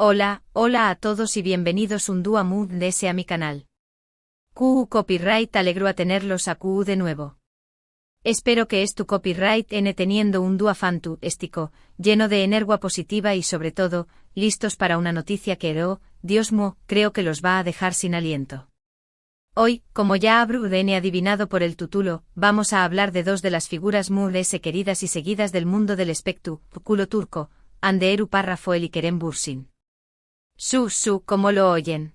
Hola a todos y bienvenidos un día más a mi canal. QU Copyright alegro a tenerlos a QU de nuevo. Espero que tu copyright teniendo un día fantástico, lleno de energía positiva y sobre todo, listos para una noticia que Dios mío, creo que los va a dejar sin aliento. Hoy, como ya habrán adivinado por el título, vamos a hablar de dos de las figuras muy queridas y seguidas del mundo del espectáculo turco, Hande Erçel y Kerem Bürsin. Como lo oyen.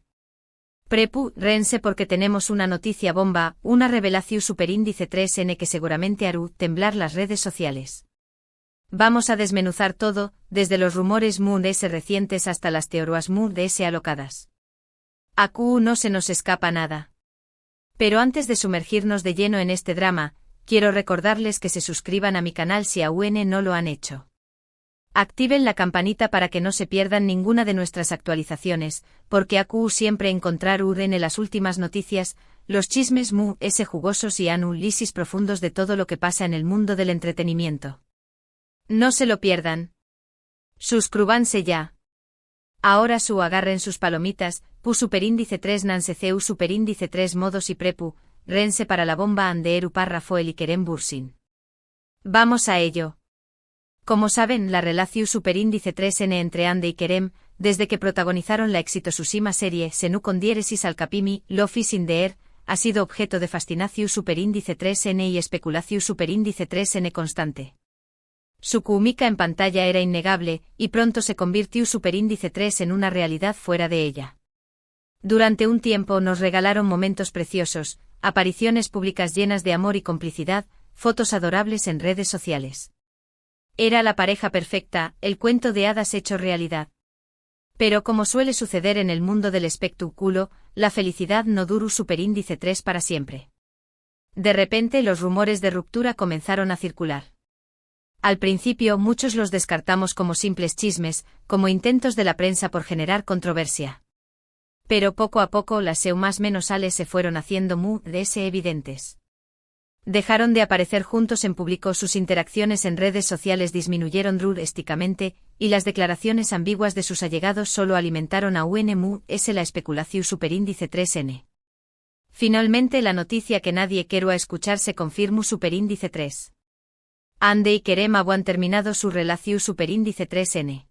Prepárense porque tenemos una noticia bomba, una revelación superíndice 3N que seguramente hará temblar las redes sociales. Vamos a desmenuzar todo, desde los rumores muy recientes hasta las teorías muy alocadas. A QU no se nos escapa nada. Pero antes de sumergirnos de lleno en este drama, quiero recordarles que se suscriban a mi canal si aún no lo han hecho. Activen la campanita para que no se pierdan ninguna de nuestras actualizaciones, porque a QU siempre encontrarán en las últimas noticias, los chismes muy jugosos y análisis profundos de todo lo que pasa en el mundo del entretenimiento. No se lo pierdan. Suscríbanse ya. Ahora agarren sus palomitas, superíndice 3 nanseceu superíndice 3 modos y rense para la bomba Hande Erçel y Kerem Bürsin. Vamos a ello. Como saben, la relación superíndice 3N entre Hande y Kerem, desde que protagonizaron la exitosísima serie Senu con diéresis al capimi, Love is in the air, ha sido objeto de fascinación superíndice 3N y especulación superíndice 3N constante. Su química en pantalla era innegable, y pronto se convirtió superíndice 3 en una realidad fuera de ella. Durante un tiempo nos regalaron momentos preciosos, apariciones públicas llenas de amor y complicidad, fotos adorables en redes sociales. Era la pareja perfecta, el cuento de hadas hecho realidad. Pero como suele suceder en el mundo del espectáculo, la felicidad no duró superíndice 3 para siempre. De repente los rumores de ruptura comenzaron a circular. Al principio muchos los descartamos como simples chismes, como intentos de la prensa por generar controversia. Pero poco a poco las más menos ales se fueron haciendo muy evidentes. Dejaron de aparecer juntos en público, sus interacciones en redes sociales disminuyeron drásticamente, y las declaraciones ambiguas de sus allegados solo alimentaron a la especulación superíndice 3N. Finalmente la noticia que nadie quería escuchar se confirmó superíndice 3. Hande y Kerem habían terminado su relación superíndice 3N.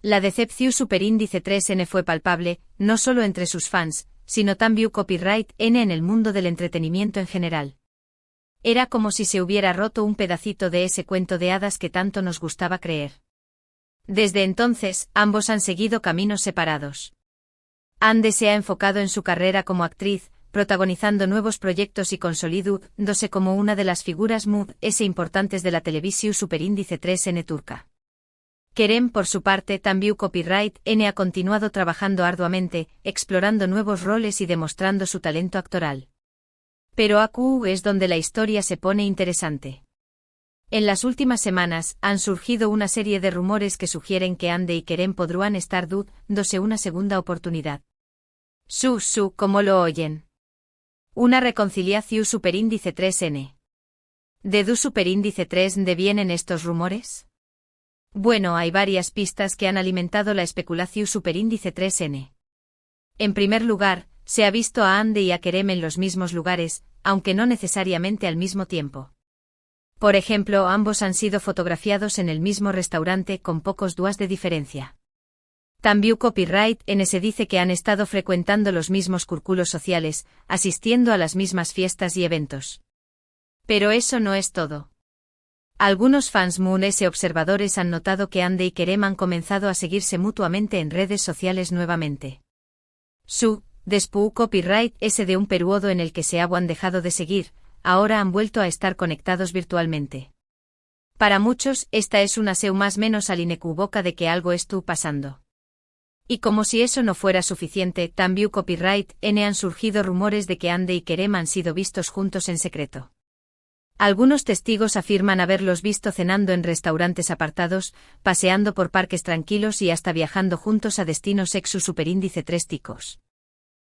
La decepción superíndice 3N fue palpable, no solo entre sus fans, sino también copyright N en el mundo del entretenimiento en general. Era como si se hubiera roto un pedacito de ese cuento de hadas que tanto nos gustaba creer. Desde entonces, ambos han seguido caminos separados. Hande se ha enfocado en su carrera como actriz, protagonizando nuevos proyectos y consolidándose como una de las figuras muy importantes de la televisión superíndice 3N turca. Kerem, por su parte, también copyright N ha continuado trabajando arduamente, explorando nuevos roles y demostrando su talento actoral. Pero a QU es donde la historia se pone interesante. En las últimas semanas, han surgido una serie de rumores que sugieren que Hande y Kerem podrán estar dándose una segunda oportunidad. Como lo oyen. Una reconciliación superíndice 3N. ¿De superíndice 3 de vienen estos rumores? Bueno, hay varias pistas que han alimentado la especulación superíndice 3N. En primer lugar, se ha visto a Hande y a Kerem en los mismos lugares, aunque no necesariamente al mismo tiempo. Por ejemplo, ambos han sido fotografiados en el mismo restaurante con pocos días de diferencia. También copyright N se dice que han estado frecuentando los mismos círculos sociales, asistiendo a las mismas fiestas y eventos. Pero eso no es todo. Algunos fans muy observadores han notado que Hande y Kerem han comenzado a seguirse mutuamente en redes sociales nuevamente. Después copyright de un periodo en el que se habían dejado de seguir, ahora han vuelto a estar conectados virtualmente. Para muchos, esta es una más menos inequívoca de que algo está pasando. Y como si eso no fuera suficiente, también copyright N han surgido rumores de que Hande y Kerem han sido vistos juntos en secreto. Algunos testigos afirman haberlos visto cenando en restaurantes apartados, paseando por parques tranquilos y hasta viajando juntos a destinos superíndice 3 ticos.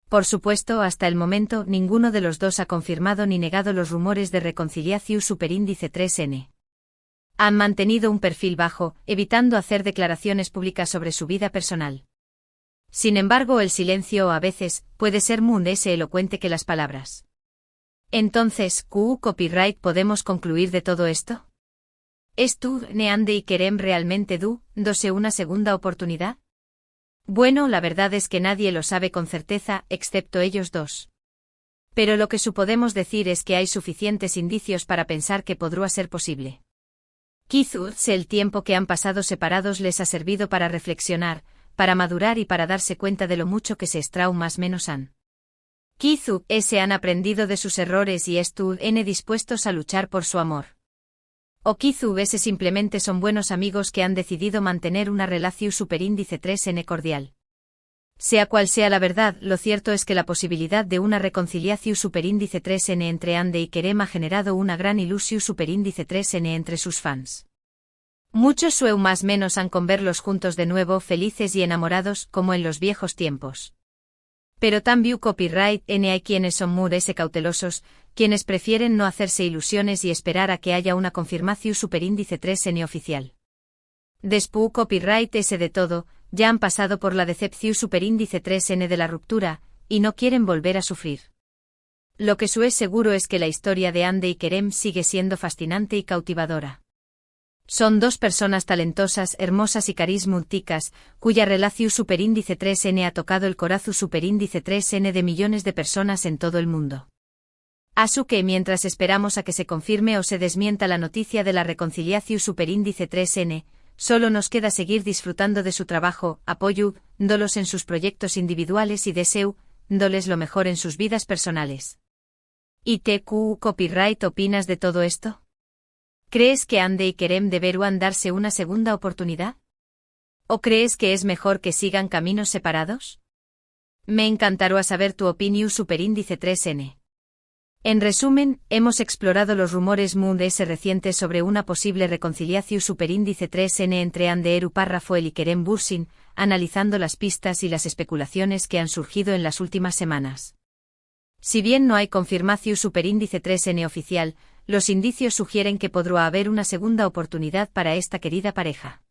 Por supuesto, hasta el momento, ninguno de los dos ha confirmado ni negado los rumores de reconciliación superíndice 3N. Han mantenido un perfil bajo, evitando hacer declaraciones públicas sobre su vida personal. Sin embargo, el silencio, a veces, puede ser más elocuente que las palabras. Entonces, ¿Q copyright podemos concluir de todo esto? ¿Es tú, Neande y Kerem realmente dose una segunda oportunidad? Bueno, la verdad es que nadie lo sabe con certeza, excepto ellos dos. Pero lo que podemos decir es que hay suficientes indicios para pensar que podría ser posible. Quizás el tiempo que han pasado separados les ha servido para reflexionar, para madurar y para darse cuenta de lo mucho que se extraen más menos han. Quizás se han aprendido de sus errores y están dispuestos a luchar por su amor. O quizás simplemente son buenos amigos que han decidido mantener una relación superíndice 3n cordial. Sea cual sea la verdad, lo cierto es que la posibilidad de una reconciliación superíndice 3n entre Ande y Kerem ha generado una gran ilusión superíndice 3n entre sus fans. Muchos más menos han con verlos juntos de nuevo felices y enamorados como en los viejos tiempos. Pero también copyright hay quienes son muy cautelosos, quienes prefieren no hacerse ilusiones y esperar a que haya una confirmación superíndice 3n oficial. Después copyright de todo, ya han pasado por la decepción superíndice 3n de la ruptura, y no quieren volver a sufrir. Lo que es seguro es que la historia de Ande y Kerem sigue siendo fascinante y cautivadora. Son dos personas talentosas, hermosas y carismáticas, cuya relación superíndice 3n ha tocado el corazón superíndice 3n de millones de personas en todo el mundo. Así que mientras esperamos a que se confirme o se desmienta la noticia de la reconciliación superíndice 3n, solo nos queda seguir disfrutando de su trabajo, apoyándolos en sus proyectos individuales y deseándoles lo mejor en sus vidas personales. ¿Y TQ copyright opinas de todo esto? ¿Crees que Ande y Kerem deberán darse una segunda oportunidad? ¿O crees que es mejor que sigan caminos separados? Me encantaría saber tu opinión superíndice 3n. En resumen, hemos explorado los rumores recientes sobre una posible reconciliación superíndice 3n entre Ande Eru Parrafoel y Kerem Bürsin, analizando las pistas y las especulaciones que han surgido en las últimas semanas. Si bien no hay confirmación superíndice 3n oficial, los indicios sugieren que podrá haber una segunda oportunidad para esta querida pareja.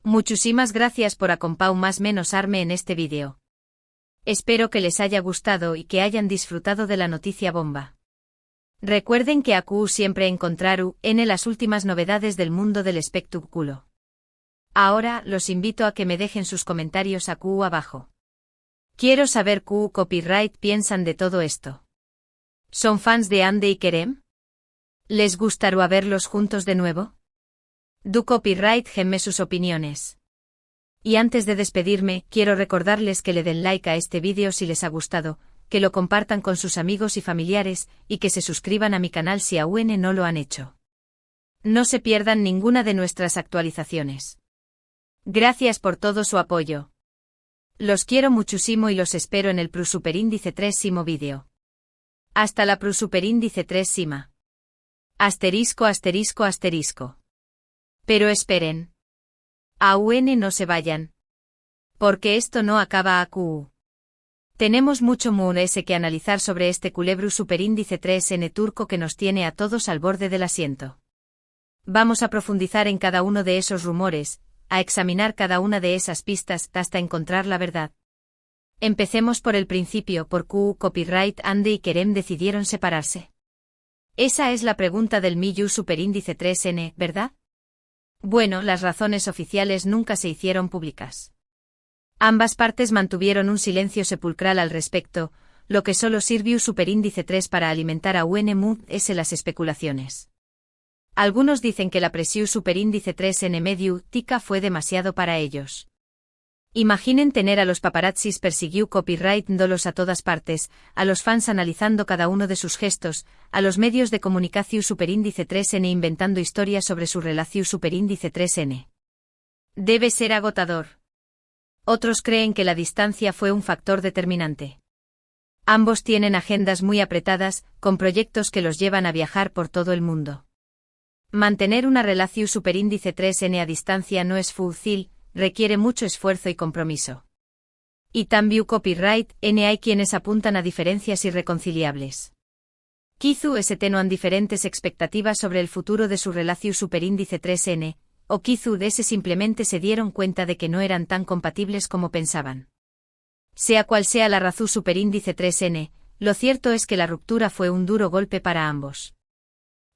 Muchísimas gracias por acompañarme en este vídeo. Espero que les haya gustado y que hayan disfrutado de la noticia bomba. Recuerden que aquí siempre encontraru en las últimas novedades del mundo del espectáculo. Ahora los invito a que me dejen sus comentarios aquí abajo. Quiero saber qué copyright piensan de todo esto. ¿Son fans de Ande y Kerem? ¿Les gustaría verlos juntos de nuevo? Du copyright gemme sus opiniones. Y antes de despedirme, quiero recordarles que le den like a este vídeo si les ha gustado, que lo compartan con sus amigos y familiares, y que se suscriban a mi canal si aún no lo han hecho. No se pierdan ninguna de nuestras actualizaciones. Gracias por todo su apoyo. Los quiero muchísimo y los espero en el superíndice 3º vídeo. Hasta la superíndice 3ª. Asterisco asterisco asterisco. Pero esperen. Aún no se vayan. Porque esto no acaba aquí. Tenemos mucho que analizar sobre este culebro superíndice 3n turco que nos tiene a todos al borde del asiento. Vamos a profundizar en cada uno de esos rumores, a examinar cada una de esas pistas hasta encontrar la verdad. Empecemos por el principio. ¿Por qué copyright Ande y Kerem decidieron separarse? Esa es la pregunta del Miyu superíndice 3n, ¿verdad? Bueno, las razones oficiales nunca se hicieron públicas. Ambas partes mantuvieron un silencio sepulcral al respecto, lo que solo sirvió superíndice 3 para alimentar a las especulaciones. Algunos dicen que la presión superíndice 3n mediática fue demasiado para ellos. Imaginen tener a los paparazzis persiguió copyright-dolos a todas partes, a los fans analizando cada uno de sus gestos, a los medios de comunicación superíndice 3n inventando historias sobre su relación superíndice 3n. Debe ser agotador. Otros creen que la distancia fue un factor determinante. Ambos tienen agendas muy apretadas, con proyectos que los llevan a viajar por todo el mundo. Mantener una relación superíndice 3n a distancia no es fácil, requiere mucho esfuerzo y compromiso. Y también copyright hay quienes apuntan a diferencias irreconciliables. Quizás tenían diferentes expectativas sobre el futuro de su relación superíndice 3n, o quizás simplemente se dieron cuenta de que no eran tan compatibles como pensaban. Sea cual sea la razón superíndice 3n, lo cierto es que la ruptura fue un duro golpe para ambos.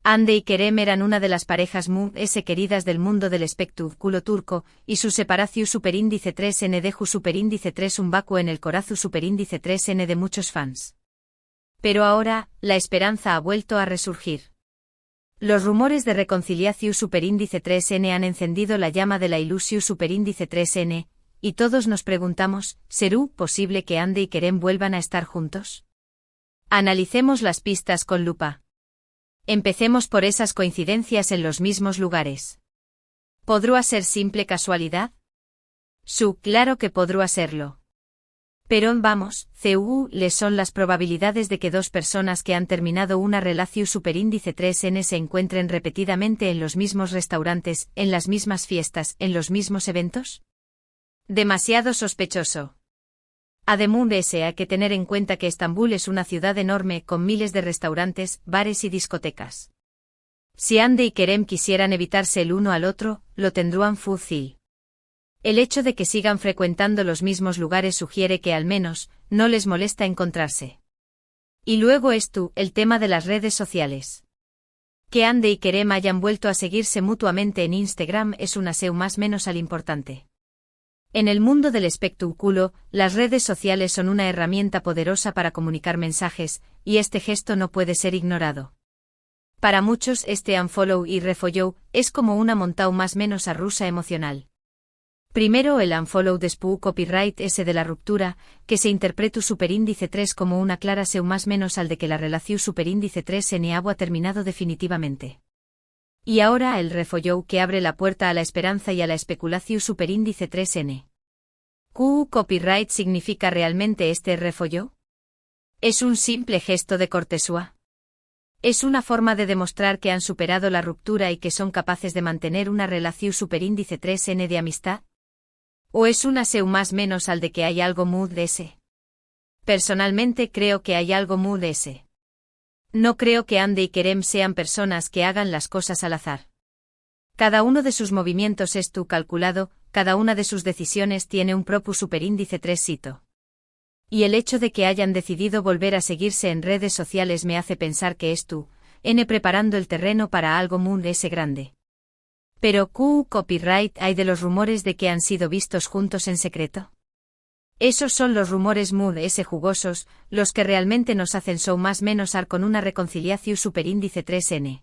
Hande y Kerem eran una de las parejas muy queridas del mundo del espectáculo turco, y su separación superíndice 3n dejó superíndice 3 un vacuo en el corazón superíndice 3n de muchos fans. Pero ahora, la esperanza ha vuelto a resurgir. Los rumores de reconciliación superíndice 3n han encendido la llama de la ilusión superíndice 3n, y todos nos preguntamos, ¿será posible que Hande y Kerem vuelvan a estar juntos? Analicemos las pistas con lupa. Empecemos por esas coincidencias en los mismos lugares. ¿Podrá ser simple casualidad? Claro que podrá serlo. Pero vamos, ¿les son las probabilidades de que dos personas que han terminado una relación superíndice 3n se encuentren repetidamente en los mismos restaurantes, en las mismas fiestas, en los mismos eventos? Demasiado sospechoso. Además, hay que tener en cuenta que Estambul es una ciudad enorme con miles de restaurantes, bares y discotecas. Si Hande y Kerem quisieran evitarse el uno al otro, lo tendrían fácil. El hecho de que sigan frecuentando los mismos lugares sugiere que al menos, no les molesta encontrarse. Y luego el tema de las redes sociales. Que Hande y Kerem hayan vuelto a seguirse mutuamente en Instagram es un aseo más menos al importante. En el mundo del espectáculo, las redes sociales son una herramienta poderosa para comunicar mensajes, y este gesto no puede ser ignorado. Para muchos unfollow y refollow es como una montao más menos a rusa emocional. Primero el unfollow después copyright ese de la ruptura, que se interpreta superíndice 3 como una clara seu más menos al de que la relación superíndice 3 en agua ha terminado definitivamente. Y ahora el refollow que abre la puerta a la esperanza y a la especulación superíndice 3n. ¿Copyright significa realmente este refollow? ¿Es un simple gesto de cortesía? ¿Es una forma de demostrar que han superado la ruptura y que son capaces de mantener una relación superíndice 3n de amistad? ¿O es un aseo más menos al de que hay algo muy de ese? Personalmente creo que hay algo muy de ese. No creo que Hande y Kerem sean personas que hagan las cosas al azar. Cada uno de sus movimientos es calculado, cada una de sus decisiones tiene un propio superíndice 3 sito. Y el hecho de que hayan decidido volver a seguirse en redes sociales me hace pensar que preparando el terreno para algo muy grande. Pero copyright hay de los rumores de que han sido vistos juntos en secreto. Esos son los rumores muy jugosos, los que realmente nos hacen más menos con una reconciliación superíndice 3n.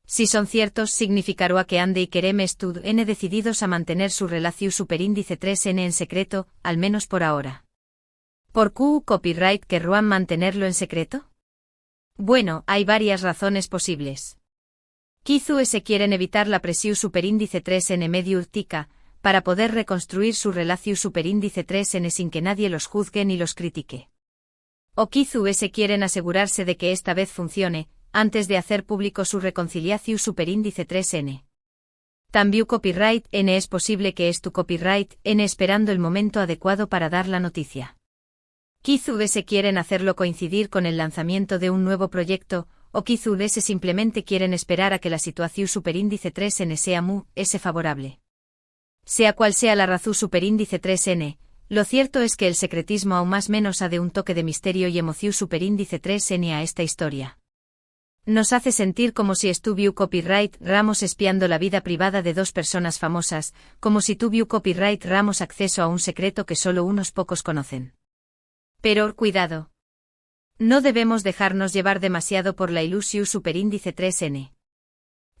Si son ciertos, significará que Hande y Kerem están decididos a mantener su relación superíndice 3n en secreto, al menos por ahora. ¿Por copyright querrán mantenerlo en secreto? Bueno, hay varias razones posibles. Quizás quieren evitar la presión superíndice 3n medio urtica, para poder reconstruir su relación superíndice 3n sin que nadie los juzgue ni los critique. O quizás quieren asegurarse de que esta vez funcione, antes de hacer público su reconciliación superíndice 3n. También copyright n es posible que copyright n esperando el momento adecuado para dar la noticia. Quizás quieren hacerlo coincidir con el lanzamiento de un nuevo proyecto, o quizás simplemente quieren esperar a que la situación superíndice 3n sea favorable. Sea cual sea la razón superíndice 3n, lo cierto es que el secretismo aún más menos ha de un toque de misterio y emoción superíndice 3n a esta historia. Nos hace sentir como si estuviera copyright Ramos espiando la vida privada de dos personas famosas, como si tuviera copyright Ramos acceso a un secreto que solo unos pocos conocen. Pero cuidado. No debemos dejarnos llevar demasiado por la ilusión superíndice 3n.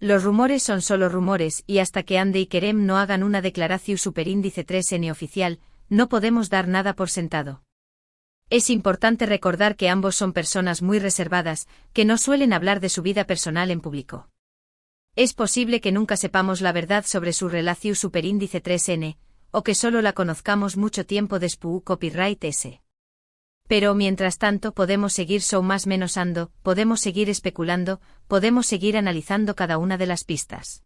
Los rumores son solo rumores y hasta que Hande y Kerem no hagan una declaración superíndice 3n oficial, no podemos dar nada por sentado. Es importante recordar que ambos son personas muy reservadas, que no suelen hablar de su vida personal en público. Es posible que nunca sepamos la verdad sobre su relación superíndice 3n, o que solo la conozcamos mucho tiempo después copyright s. Pero mientras tanto podemos seguir más menos ando, podemos seguir especulando, podemos seguir analizando cada una de las pistas.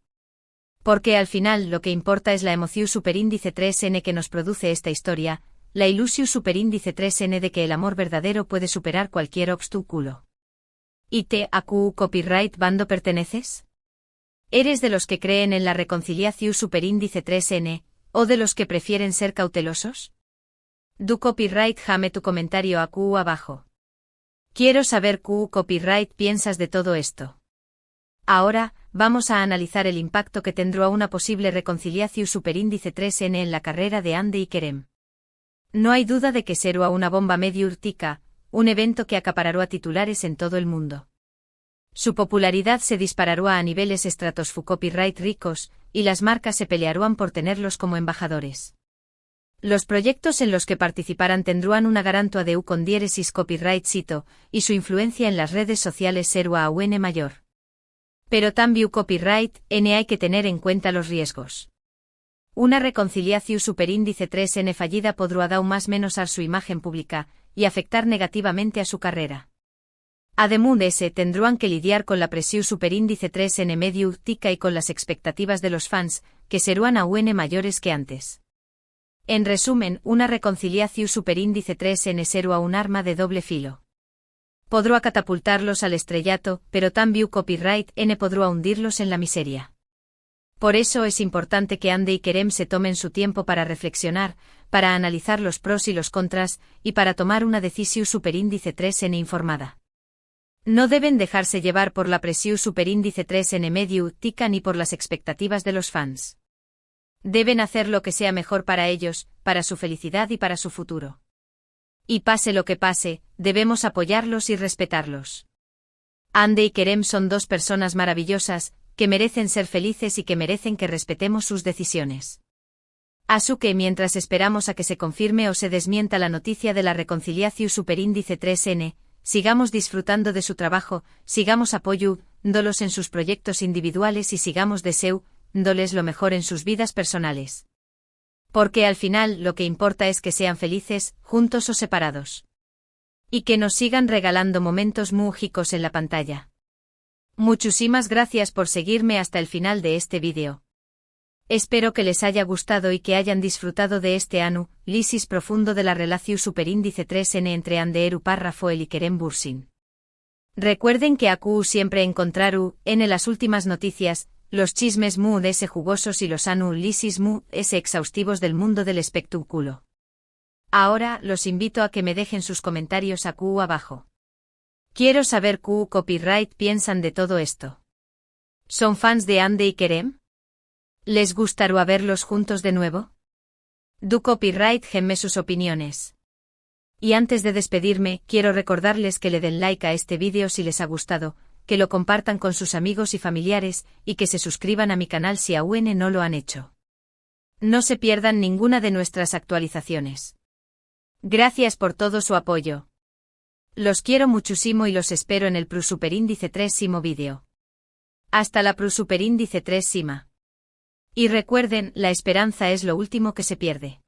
Porque al final lo que importa es la emoción superíndice 3n que nos produce esta historia, la ilusión superíndice 3n de que el amor verdadero puede superar cualquier obstáculo. ¿Y a copyright bando perteneces? ¿Eres de los que creen en la reconciliación superíndice 3n, o de los que prefieren ser cautelosos? Du copyright jame tu comentario a Q abajo. Quiero saber Q copyright piensas de todo esto. Ahora, vamos a analizar el impacto que tendrá una posible reconciliación superíndice 3n en la carrera de Andy y Kerem. No hay duda de que será una bomba medio urtica, un evento que acaparará titulares en todo el mundo. Su popularidad se disparará a niveles estratosféricos copyright ricos, y las marcas se pelearán por tenerlos como embajadores. Los proyectos en los que participarán tendrán una garantua de con diéresis copyright sito, y su influencia en las redes sociales será aún mayor. Pero también copyright n hay que tener en cuenta los riesgos. Una reconciliación superíndice 3n fallida podrá dar más menos a su imagen pública, y afectar negativamente a su carrera. Además de ese tendrán que lidiar con la presión superíndice 3n medio urtica y con las expectativas de los fans, que serán aún mayores que antes. En resumen, una reconciliación superíndice 3n será un arma de doble filo. Podrá catapultarlos al estrellato, pero también copyright n podrá hundirlos en la miseria. Por eso es importante que Andy y Kerem se tomen su tiempo para reflexionar, para analizar los pros y los contras, y para tomar una decisión superíndice 3n informada. No deben dejarse llevar por la presión superíndice 3n medio urtica ni por las expectativas de los fans. Deben hacer lo que sea mejor para ellos, para su felicidad y para su futuro. Y pase lo que pase, debemos apoyarlos y respetarlos. Andy y Kerem son dos personas maravillosas, que merecen ser felices y que merecen que respetemos sus decisiones. Así que mientras esperamos a que se confirme o se desmienta la noticia de la reconciliación superíndice 3n, sigamos disfrutando de su trabajo, sigamos apoyándolos en sus proyectos individuales y sigamos deseándoles lo mejor en sus vidas personales. Porque al final lo que importa es que sean felices, juntos o separados. Y que nos sigan regalando momentos mágicos en la pantalla. Muchísimas gracias por seguirme hasta el final de este vídeo. Espero que les haya gustado y que hayan disfrutado de este análisis profundo de la relación superíndice 3n entre Anderu Parrafoel y Kerem Bürsin. Recuerden que AQ siempre encontraru en las últimas noticias, los chismes ese jugosos y los análisis ese exhaustivos del mundo del espectáculo. Ahora los invito a que me dejen sus comentarios AQ abajo. Quiero saber qué copyright piensan de todo esto. ¿Son fans de Andy y Kerem? ¿Les gustaría verlos juntos de nuevo? Du copyright genme sus opiniones. Y antes de despedirme, quiero recordarles que le den like a este vídeo si les ha gustado, que lo compartan con sus amigos y familiares, y que se suscriban a mi canal si aún no lo han hecho. No se pierdan ninguna de nuestras actualizaciones. Gracias por todo su apoyo. Los quiero muchísimo y los espero en el Superíndice 3 vídeo. Hasta la Superíndice 3. Y recuerden, la esperanza es lo último que se pierde.